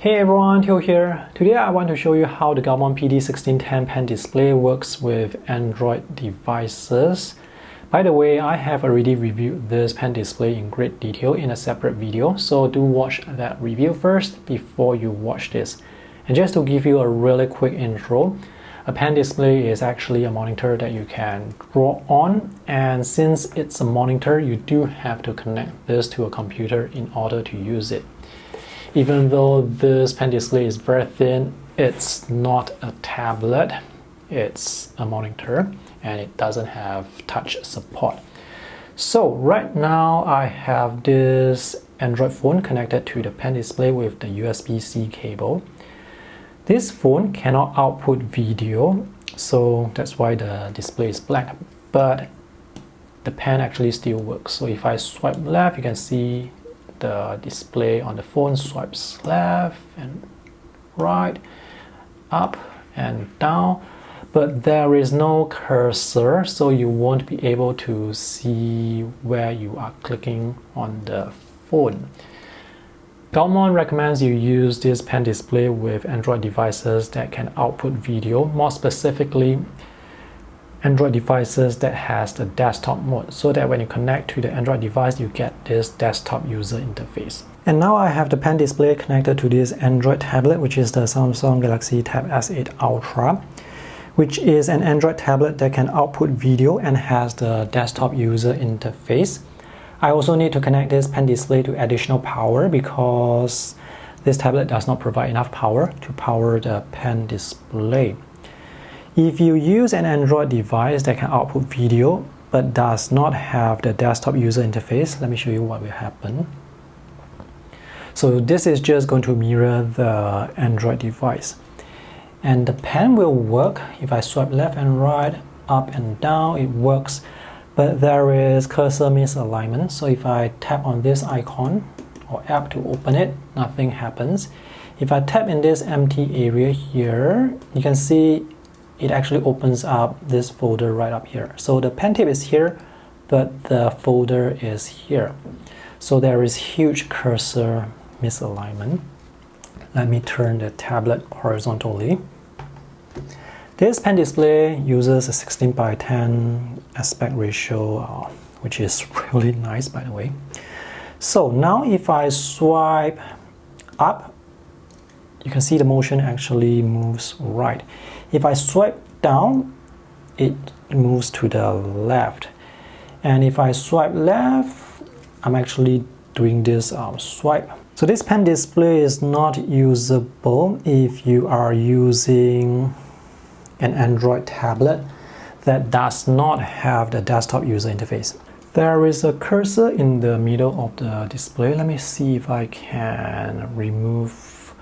Hey everyone, Theo here. Today I want to show you how the Gaomon PD1610 pen display works with Android devices. By the way, I have already reviewed this pen display in great detail in a separate video, so do watch that review first before you watch this. And just to give you a really quick intro, a pen display is actually a monitor that you can draw on, and since it's a monitor, you do have to connect this to a computer in order to use it. Even though this pen display is very thin, it's not a tablet, it's a monitor, and it doesn't have touch support. So right now I have this Android phone connected to the pen display with the USB-C cable. This phone cannot output video, so that's why the display is black, but the pen actually still works. So if I swipe left, you can see the display on the phone swipes left and right, up and down, but there is no cursor, so you won't be able to see where you are clicking on the phone. Gaomon recommends you use this pen display with Android devices that can output video, more specifically Android devices that has the desktop mode, so that when you connect to the Android device, you get this desktop user interface. And now I have the pen display connected to this Android tablet, which is the Samsung Galaxy Tab S8 Ultra, which is an Android tablet that can output video and has the desktop user interface. I also need to connect this pen display to additional power because this tablet does not provide enough power to power the pen display. If you use an Android device that can output video but does not have the desktop user interface, let me show you what will happen. So this is just going to mirror the Android device. And the pen will work. If I swipe left and right, up and down, it works. But there is cursor misalignment. So if I tap on this icon or app to open it, nothing happens. If I tap in this empty area here, you can see it actually opens up this folder right up here. So the pen tip is here, but the folder is here. So there is huge cursor misalignment. Let me turn the tablet horizontally. This pen display uses a 16:10 aspect ratio, which is really nice, by the way. So now if I swipe up, you can see the motion actually moves right. If I swipe down, it moves to the left. And if I swipe left, I'm actually doing this swipe. So this pen display is not usable if you are using an Android tablet that does not have the desktop user interface. There is a cursor in the middle of the display. Let me see if I can remove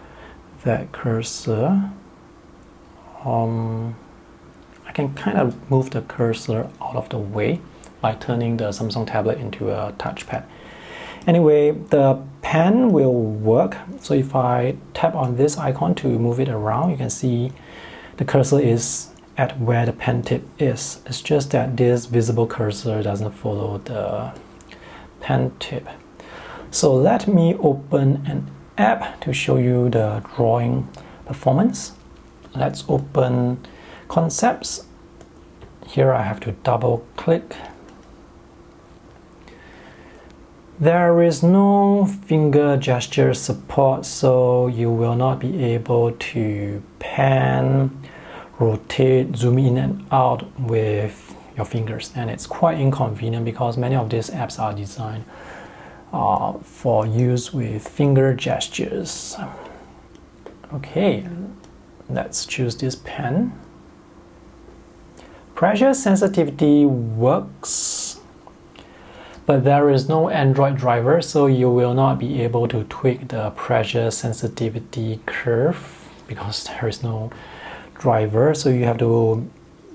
that cursor. I can kind of move the cursor out of the way by turning the Samsung tablet into a touchpad. Anyway, the pen will work. So if I tap on this icon to move it around, you can see the cursor is at where the pen tip is. It's just that this visible cursor doesn't follow the pen tip. So let me open an app to show you the drawing performance. Let's open Concepts. Here I have to double click. There is no finger gesture support, so you will not be able to pan, rotate, zoom in and out with your fingers, and it's quite inconvenient because many of these apps are designed for use with finger gestures. Okay, let's choose this pen. Pressure sensitivity works, but there is no Android driver, so you will not be able to tweak the pressure sensitivity curve because there is no driver. So you have to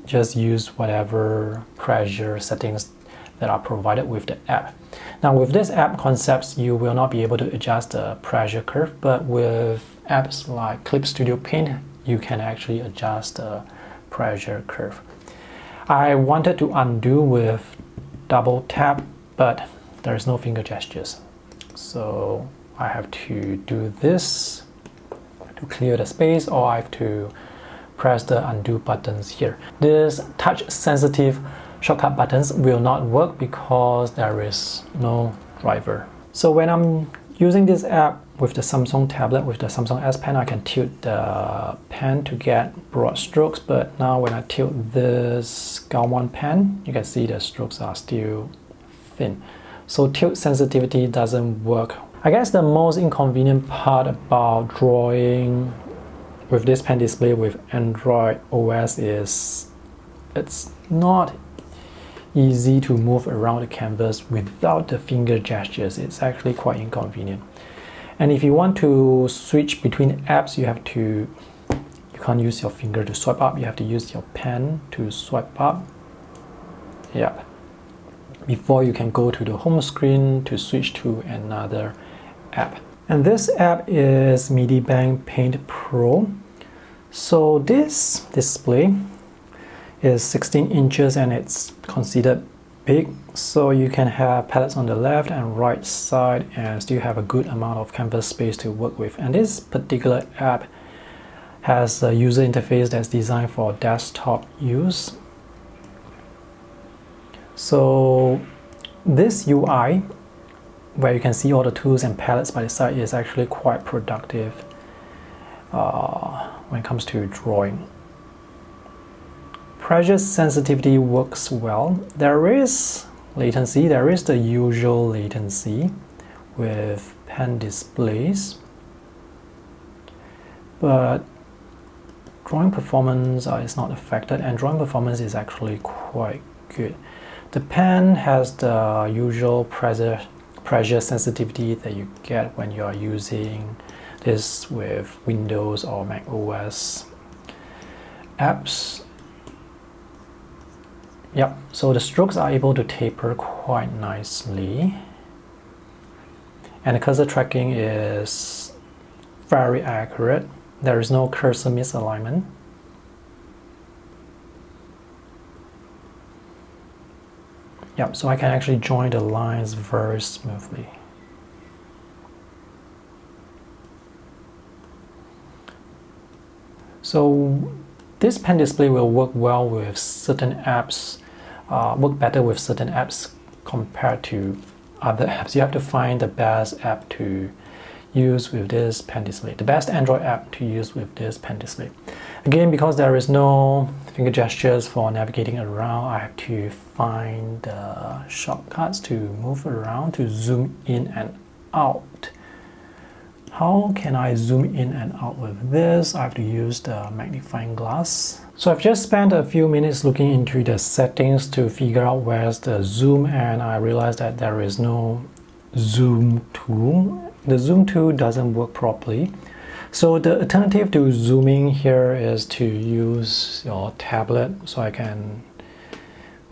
just use whatever pressure settings that are provided with the app. Now with this app Concepts, you will not be able to adjust the pressure curve, but with apps like Clip Studio Paint, you can actually adjust the pressure curve. I wanted to undo with double tap, but there's no finger gestures. So I have to do this to clear the space, or I have to press the undo buttons here. This touch sensitive shortcut buttons will not work because there is no driver. So when I'm using this app with the Samsung tablet, with the Samsung S Pen, I can tilt the pen to get broad strokes, but now when I tilt this Gaomon pen, you can see the strokes are still thin. So tilt sensitivity doesn't work. I guess the most inconvenient part about drawing with this pen display with Android OS is it's not easy to move around the canvas without the finger gestures. It's actually quite inconvenient. And if you want to switch between apps, you can't use your finger to swipe up, you have to use your pen to swipe up. Yeah. Before you can go to the home screen to switch to another app. And this app is Medibank Paint Pro. So this display is 16 inches and it's considered big, so you can have palettes on the left and right side and still have a good amount of canvas space to work with. And this particular app has a user interface that's designed for desktop use. So this UI, where you can see all the tools and palettes by the side, is actually quite productive when it comes to drawing. Pressure sensitivity works well. There is latency, there is the usual latency with pen displays, but drawing performance is not affected, and drawing performance is actually quite good. The pen has the usual pressure sensitivity that you get when you are using this with Windows or Mac OS apps. Yep, so the strokes are able to taper quite nicely, and the cursor tracking is very accurate. There is no cursor misalignment. Yep, so I can actually join the lines very smoothly. So this pen display will work well with certain apps, work better with certain apps compared to other apps. You have to find the best app to use with this pen display, the best Android app to use with this pen display. Again, because there is no finger gestures for navigating around, I have to find the shortcuts to move around, to zoom in and out. How can I zoom in and out with this? I have to use the magnifying glass. So I've just spent a few minutes looking into the settings to figure out where's the zoom, and I realized that there is no zoom tool. The zoom tool doesn't work properly. So the alternative to zooming here is to use your tablet, so I can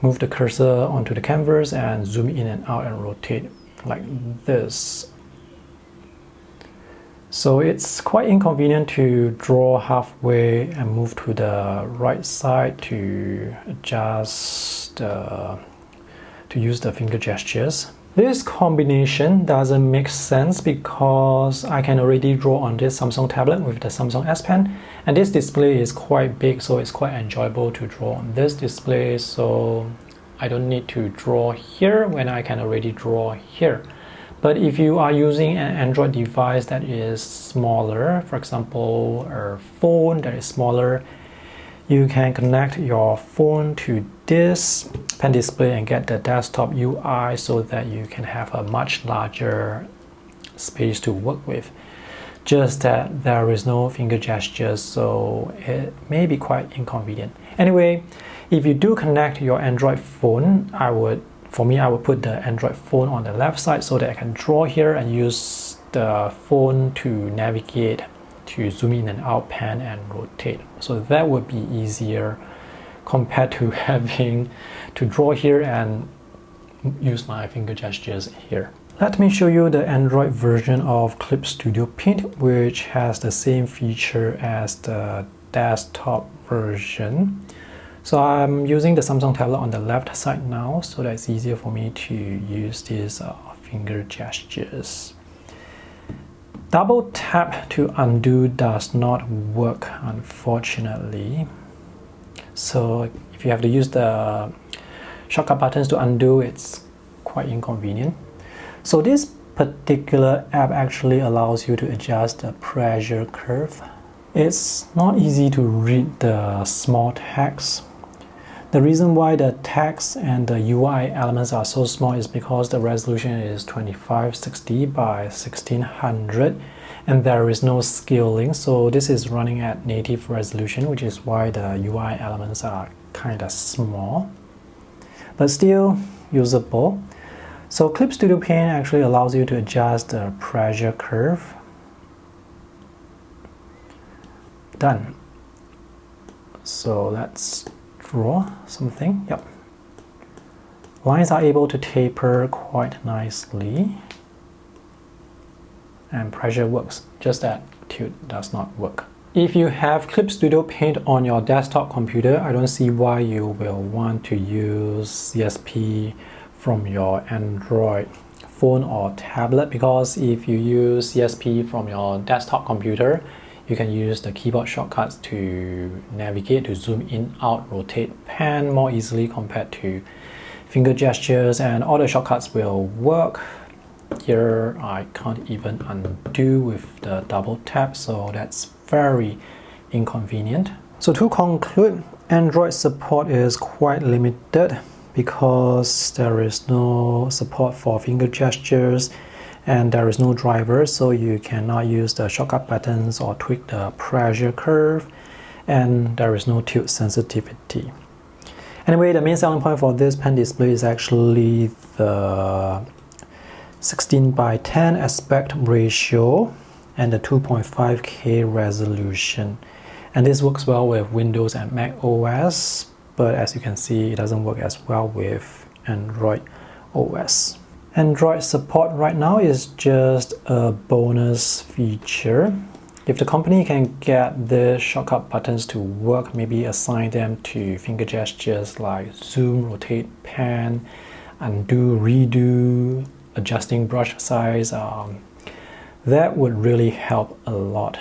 move the cursor onto the canvas and zoom in and out and rotate like this. So it's quite inconvenient to draw halfway and move to the right side to adjust, to use the finger gestures. This combination doesn't make sense because I can already draw on this Samsung tablet with the Samsung S Pen, and this display is quite big, so it's quite enjoyable to draw on this display, so I don't need to draw here when I can already draw here. But if you are using an Android device that is smaller, for example, a phone that is smaller, you can connect your phone to this pen display and get the desktop UI so that you can have a much larger space to work with. Just that there is no finger gestures, so it may be quite inconvenient. Anyway, if you do connect your Android phone, I would put the Android phone on the left side so that I can draw here and use the phone to navigate, to zoom in and out, pan and rotate. So that would be easier compared to having to draw here and use my finger gestures here. Let me show you the Android version of Clip Studio Paint, which has the same feature as the desktop version. So I'm using the Samsung tablet on the left side now, so that it's easier for me to use these finger gestures. Double tap to undo does not work, unfortunately. So if you have to use the shortcut buttons to undo, it's quite inconvenient. So this particular app actually allows you to adjust the pressure curve. It's not easy to read the small text. The reason why the text and the UI elements are so small is because the resolution is 2560 by 1600 and there is no scaling, so this is running at native resolution, which is why the UI elements are kind of small, but still usable. So Clip Studio Paint actually allows you to adjust the pressure curve. Done. So let's draw something. Yep. Lines are able to taper quite nicely. And pressure works, just that tilt does not work. If you have Clip Studio Paint on your desktop computer, I don't see why you will want to use CSP from your Android phone or tablet, because if you use CSP from your desktop computer, you can use the keyboard shortcuts to navigate, to zoom in, out, rotate, pan more easily compared to finger gestures, and all the shortcuts will work. Here I can't even undo with the double tap, so that's very inconvenient. So to conclude, Android support is quite limited because there is no support for finger gestures and there is no driver, so you cannot use the shortcut buttons or tweak the pressure curve, and there is no tilt sensitivity. Anyway, the main selling point for this pen display is actually the 16:10 aspect ratio and the 2.5K resolution, and this works well with Windows and Mac OS, but as you can see, it doesn't work as well with Android OS. Android support right now is just a bonus feature. If the company can get the shortcut buttons to work, maybe assign them to finger gestures like zoom, rotate, pan, undo, redo, adjusting brush size, that would really help a lot.